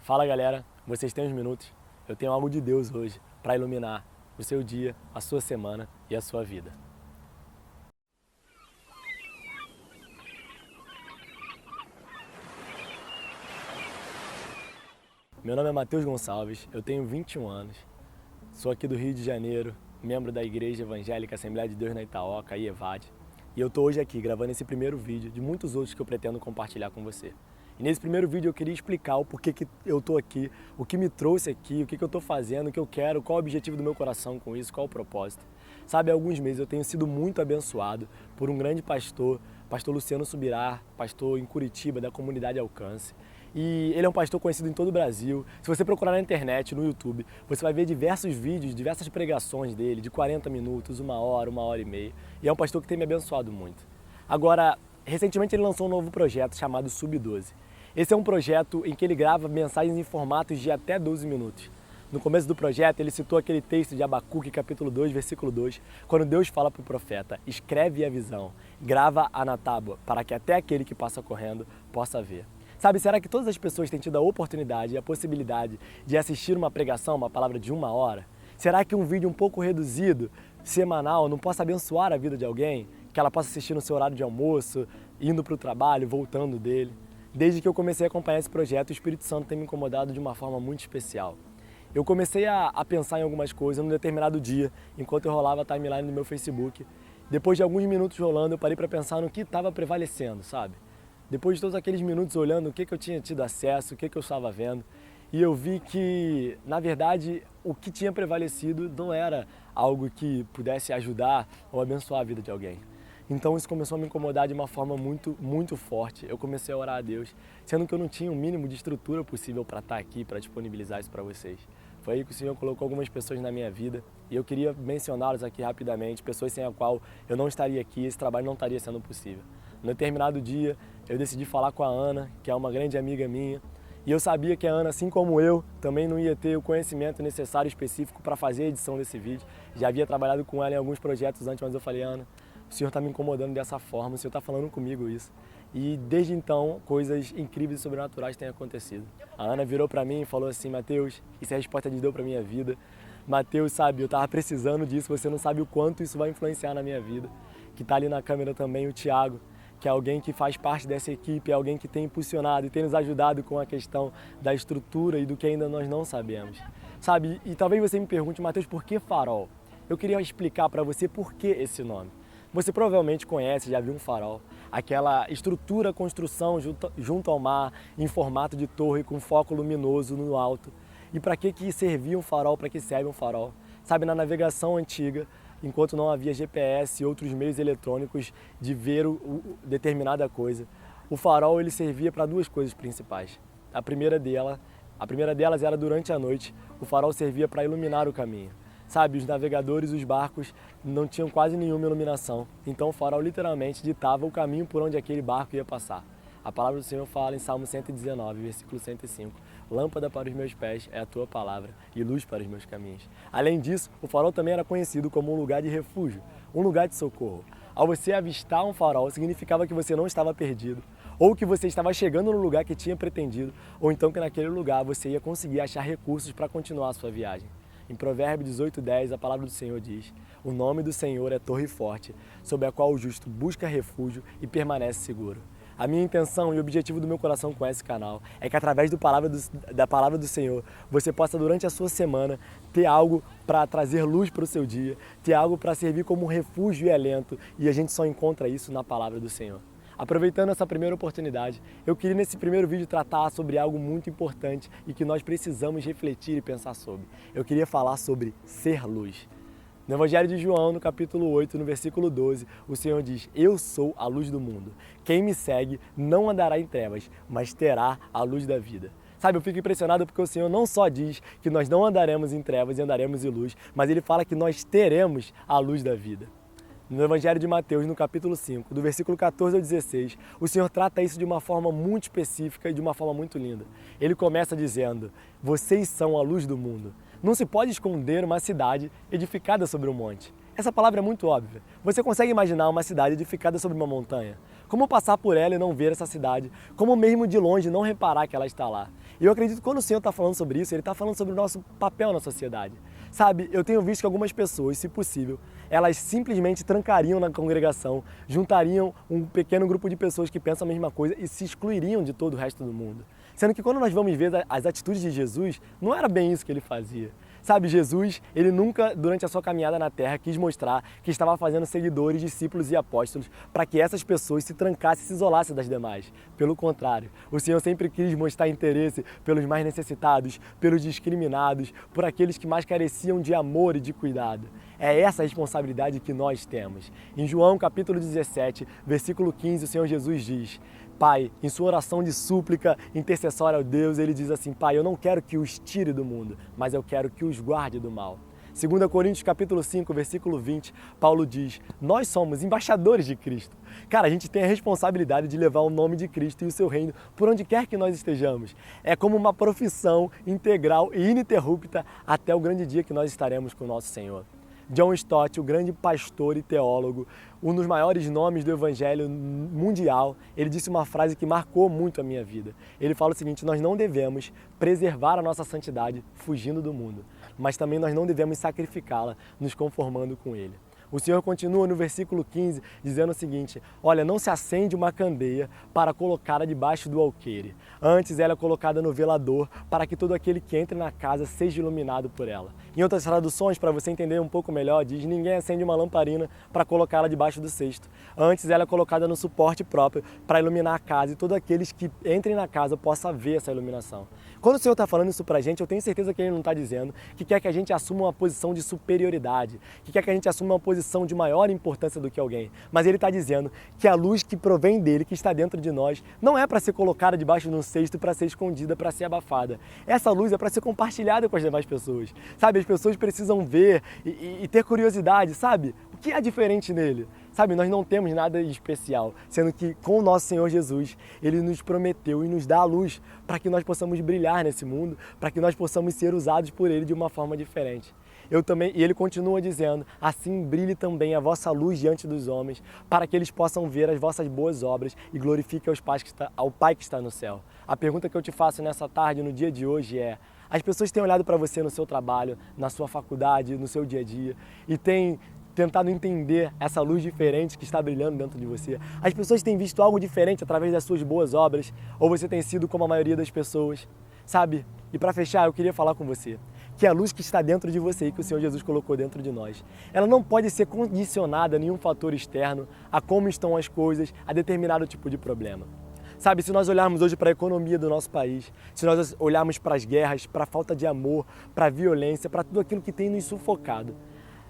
Fala galera, vocês têm uns minutos? Eu tenho algo de Deus hoje para iluminar o seu dia, a sua semana e a sua vida. Meu nome é Matheus Gonçalves, eu tenho 21 anos, sou aqui do Rio de Janeiro, membro da Igreja Evangélica Assembleia de Deus na Itaoca, IEVAD, e eu estou hoje aqui gravando esse primeiro vídeo de muitos outros que eu pretendo compartilhar com você. E nesse primeiro vídeo eu queria explicar o porquê que eu estou aqui, o que me trouxe aqui, o que eu estou fazendo, o que eu quero, qual o objetivo do meu coração com isso, qual o propósito. Sabe, há alguns meses eu tenho sido muito abençoado por um grande pastor, pastor Luciano Subirá, pastor em Curitiba, da comunidade Alcance. E ele é um pastor conhecido em todo o Brasil. Se você procurar na internet, no YouTube, você vai ver diversos vídeos, diversas pregações dele, de 40 minutos, 1 hora e meia. E é um pastor que tem me abençoado muito. Agora, recentemente ele lançou um novo projeto chamado Sub-12. Esse é um projeto em que ele grava mensagens em formatos de até 12 minutos. No começo do projeto, ele citou aquele texto de Abacuque, capítulo 2, versículo 2, quando Deus fala para o profeta: escreve a visão, grava-a na tábua, para que até aquele que passa correndo possa ver. Sabe, será que todas as pessoas têm tido a oportunidade e a possibilidade de assistir uma pregação, uma palavra de 1 hora? Será que um vídeo um pouco reduzido, semanal, não possa abençoar a vida de alguém? Que ela possa assistir no seu horário de almoço, indo para o trabalho, voltando dele? Desde que eu comecei a acompanhar esse projeto, o Espírito Santo tem me incomodado de uma forma muito especial. Eu comecei a pensar em algumas coisas num determinado dia, enquanto eu rolava a timeline no meu Facebook. Depois de alguns minutos rolando, eu parei para pensar no que estava prevalecendo, sabe? Depois de todos aqueles minutos olhando o que eu tinha tido acesso, o que eu estava vendo, e eu vi que, na verdade, o que tinha prevalecido não era algo que pudesse ajudar ou abençoar a vida de alguém. Então isso começou a me incomodar de uma forma muito forte. Eu comecei a orar a Deus, sendo que eu não tinha o mínimo de estrutura possível para estar aqui, para disponibilizar isso para vocês. Foi aí que o Senhor colocou algumas pessoas na minha vida e eu queria mencioná-los aqui rapidamente, pessoas sem a qual eu não estaria aqui, esse trabalho não estaria sendo possível. No determinado dia, eu decidi falar com a Ana, que é uma grande amiga minha, e eu sabia que a Ana, assim como eu, também não ia ter o conhecimento necessário específico para fazer a edição desse vídeo. Já havia trabalhado com ela em alguns projetos antes, mas eu falei: Ana, o Senhor está me incomodando dessa forma, o Senhor está falando comigo isso. E desde então, coisas incríveis e sobrenaturais têm acontecido. A Ana virou para mim e falou assim: Matheus, isso é a resposta de Deus para minha vida. Matheus, sabe, eu estava precisando disso, você não sabe o quanto isso vai influenciar na minha vida. Que está ali na câmera também o Thiago, que é alguém que faz parte dessa equipe, é alguém que tem impulsionado e tem nos ajudado com a questão da estrutura e do que ainda nós não sabemos. Sabe, e talvez você me pergunte: Matheus, por que farol? Eu queria explicar para você por que esse nome. Você provavelmente conhece, já viu um farol, aquela estrutura, construção junto ao mar, em formato de torre com foco luminoso no alto. E para que servia um farol, para que serve um farol? Sabe, na navegação antiga, enquanto não havia GPS e outros meios eletrônicos de ver determinada coisa, o farol ele servia para duas coisas principais. A primeira delas era durante a noite, o farol servia para iluminar o caminho. Sabe, os navegadores, os barcos não tinham quase nenhuma iluminação, então o farol literalmente ditava o caminho por onde aquele barco ia passar. A palavra do Senhor fala em Salmo 119, versículo 105, lâmpada para os meus pés é a tua palavra e luz para os meus caminhos. Além disso, o farol também era conhecido como um lugar de refúgio, um lugar de socorro. Ao você avistar um farol, significava que você não estava perdido, ou que você estava chegando no lugar que tinha pretendido, ou então que naquele lugar você ia conseguir achar recursos para continuar a sua viagem. Em Provérbios 18:10, a palavra do Senhor diz: o nome do Senhor é torre forte, sob a qual o justo busca refúgio e permanece seguro. A minha intenção e o objetivo do meu coração com esse canal é que através da palavra do Senhor, você possa durante a sua semana ter algo para trazer luz para o seu dia, ter algo para servir como refúgio e alento, e a gente só encontra isso na palavra do Senhor. Aproveitando essa primeira oportunidade, eu queria nesse primeiro vídeo tratar sobre algo muito importante e que nós precisamos refletir e pensar sobre. Eu queria falar sobre ser luz. No Evangelho de João, no capítulo 8, no versículo 12, o Senhor diz: eu sou a luz do mundo. Quem me segue não andará em trevas, mas terá a luz da vida. Sabe, eu fico impressionado porque o Senhor não só diz que nós não andaremos em trevas e andaremos em luz, mas Ele fala que nós teremos a luz da vida. No Evangelho de Mateus, no capítulo 5, do versículo 14 ao 16, o Senhor trata isso de uma forma muito específica e de uma forma muito linda. Ele começa dizendo: vocês são a luz do mundo. Não se pode esconder uma cidade edificada sobre um monte. Essa palavra é muito óbvia. Você consegue imaginar uma cidade edificada sobre uma montanha? Como passar por ela e não ver essa cidade? Como mesmo de longe não reparar que ela está lá? E eu acredito que quando o Senhor está falando sobre isso, Ele está falando sobre o nosso papel na sociedade. Sabe, eu tenho visto que algumas pessoas, se possível, elas simplesmente trancariam na congregação, juntariam um pequeno grupo de pessoas que pensam a mesma coisa e se excluiriam de todo o resto do mundo. Sendo que quando nós vamos ver as atitudes de Jesus, não era bem isso que Ele fazia. Sabe, Jesus, Ele nunca, durante a sua caminhada na terra, quis mostrar que estava fazendo seguidores, discípulos e apóstolos para que essas pessoas se trancassem e se isolassem das demais. Pelo contrário, o Senhor sempre quis mostrar interesse pelos mais necessitados, pelos discriminados, por aqueles que mais careciam de amor e de cuidado. É essa a responsabilidade que nós temos. Em João capítulo 17, versículo 15, o Senhor Jesus diz: Pai, em sua oração de súplica intercessória ao Deus, Ele diz assim: Pai, eu não quero que os tire do mundo, mas eu quero que os guarde do mal. 2 Coríntios capítulo 5, versículo 20, Paulo diz: nós somos embaixadores de Cristo. Cara, a gente tem a responsabilidade de levar o nome de Cristo e o seu reino por onde quer que nós estejamos. É como uma profissão integral e ininterrupta até o grande dia que nós estaremos com o nosso Senhor. John Stott, o grande pastor e teólogo, um dos maiores nomes do evangelho mundial, ele disse uma frase que marcou muito a minha vida. Ele fala o seguinte: nós não devemos preservar a nossa santidade fugindo do mundo, mas também nós não devemos sacrificá-la nos conformando com ele. O Senhor continua no versículo 15 dizendo o seguinte: olha, não se acende uma candeia para colocá-la debaixo do alqueire. Antes ela é colocada no velador para que todo aquele que entre na casa seja iluminado por ela. Em outras traduções, para você entender um pouco melhor, diz: ninguém acende uma lamparina para colocá-la debaixo do cesto. Antes ela é colocada no suporte próprio para iluminar a casa e todos aqueles que entrem na casa possam ver essa iluminação. Quando o Senhor está falando isso para a gente, eu tenho certeza que Ele não está dizendo que quer que a gente assuma uma posição de superioridade, que quer que a gente assuma uma posição de maior importância do que alguém. Mas Ele está dizendo que a luz que provém dEle, que está dentro de nós, não é para ser colocada debaixo de um cesto, para ser escondida, para ser abafada. Essa luz é para ser compartilhada com as demais pessoas. Sabe, as pessoas precisam ver e ter curiosidade, sabe? O que é diferente nele? Sabe, nós não temos nada especial, sendo que com o nosso Senhor Jesus, Ele nos prometeu e nos dá a luz para que nós possamos brilhar nesse mundo, para que nós possamos ser usados por Ele de uma forma diferente. E Ele continua dizendo: assim brilhe também a vossa luz diante dos homens, para que eles possam ver as vossas boas obras e glorifiquem ao Pai que está no céu. A pergunta que eu te faço nessa tarde, no dia de hoje é: as pessoas têm olhado para você no seu trabalho, na sua faculdade, no seu dia a dia, e têm tentado entender essa luz diferente que está brilhando dentro de você? As pessoas têm visto algo diferente através das suas boas obras? Ou você tem sido como a maioria das pessoas? Sabe? E para fechar, eu queria falar com você que a luz que está dentro de você e que o Senhor Jesus colocou dentro de nós, ela não pode ser condicionada a nenhum fator externo, a como estão as coisas, a determinado tipo de problema. Sabe, se nós olharmos hoje para a economia do nosso país, se nós olharmos para as guerras, para a falta de amor, para a violência, para tudo aquilo que tem nos sufocado,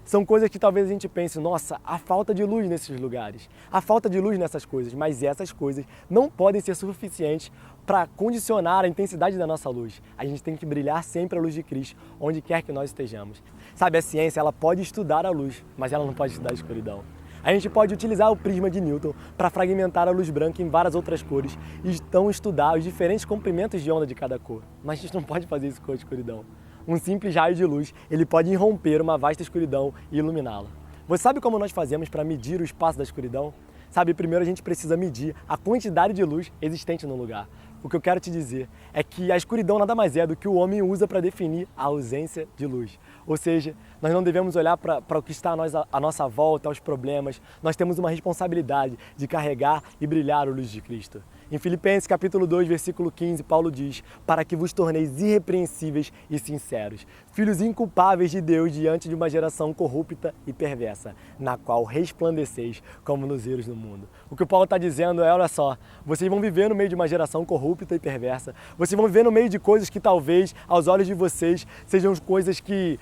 são coisas que talvez a gente pense: nossa, há falta de luz nesses lugares, há falta de luz nessas coisas, mas essas coisas não podem ser suficientes para condicionar a intensidade da nossa luz. A gente tem que brilhar sempre a luz de Cristo, onde quer que nós estejamos. Sabe, a ciência, ela pode estudar a luz, mas ela não pode estudar a escuridão. A gente pode utilizar o prisma de Newton para fragmentar a luz branca em várias outras cores e então estudar os diferentes comprimentos de onda de cada cor, mas a gente não pode fazer isso com a escuridão. Um simples raio de luz, ele pode irromper uma vasta escuridão e iluminá-la. Você sabe como nós fazemos para medir o espaço da escuridão? Sabe, primeiro a gente precisa medir a quantidade de luz existente no lugar. O que eu quero te dizer é que a escuridão nada mais é do que o homem usa para definir a ausência de luz. Ou seja, nós não devemos olhar para o que está à nossa volta, aos problemas. Nós temos uma responsabilidade de carregar e brilhar a luz de Cristo. Em Filipenses capítulo 2, versículo 15, Paulo diz: para que vos torneis irrepreensíveis e sinceros, filhos inculpáveis de Deus diante de uma geração corrupta e perversa, na qual resplandeceis como luzeiros no mundo. O que o Paulo está dizendo é: olha só, vocês vão viver no meio de uma geração corrupta e perversa, vocês vão viver no meio de coisas que talvez, aos olhos de vocês, sejam coisas que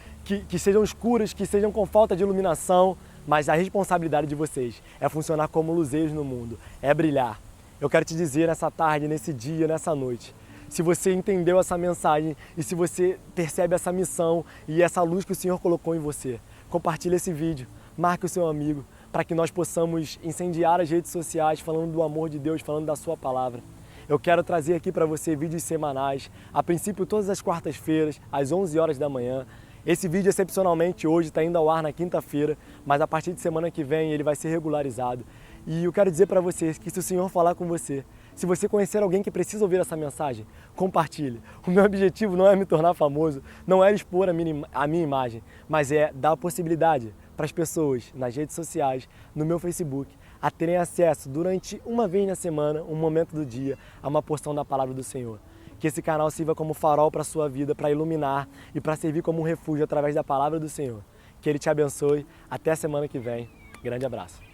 sejam escuras, que sejam com falta de iluminação, mas a responsabilidade de vocês é funcionar como luzeiros no mundo, é brilhar. Eu quero te dizer nessa tarde, nesse dia, nessa noite, se você entendeu essa mensagem e se você percebe essa missão e essa luz que o Senhor colocou em você, compartilhe esse vídeo, marque o seu amigo, para que nós possamos incendiar as redes sociais falando do amor de Deus, falando da sua palavra. Eu quero trazer aqui para você vídeos semanais, a princípio todas as quartas-feiras, às 11 horas da manhã. Esse vídeo, excepcionalmente, hoje está indo ao ar na quinta-feira, mas a partir de semana que vem ele vai ser regularizado. E eu quero dizer para vocês que se o Senhor falar com você, se você conhecer alguém que precisa ouvir essa mensagem, compartilhe. O meu objetivo não é me tornar famoso, não é expor a minha imagem, mas é dar a possibilidade para as pessoas nas redes sociais, no meu Facebook, a terem acesso durante uma vez na semana, um momento do dia, a uma porção da palavra do Senhor. Que esse canal sirva como farol para a sua vida, para iluminar e para servir como um refúgio através da palavra do Senhor. Que Ele te abençoe. Até a semana que vem. Grande abraço.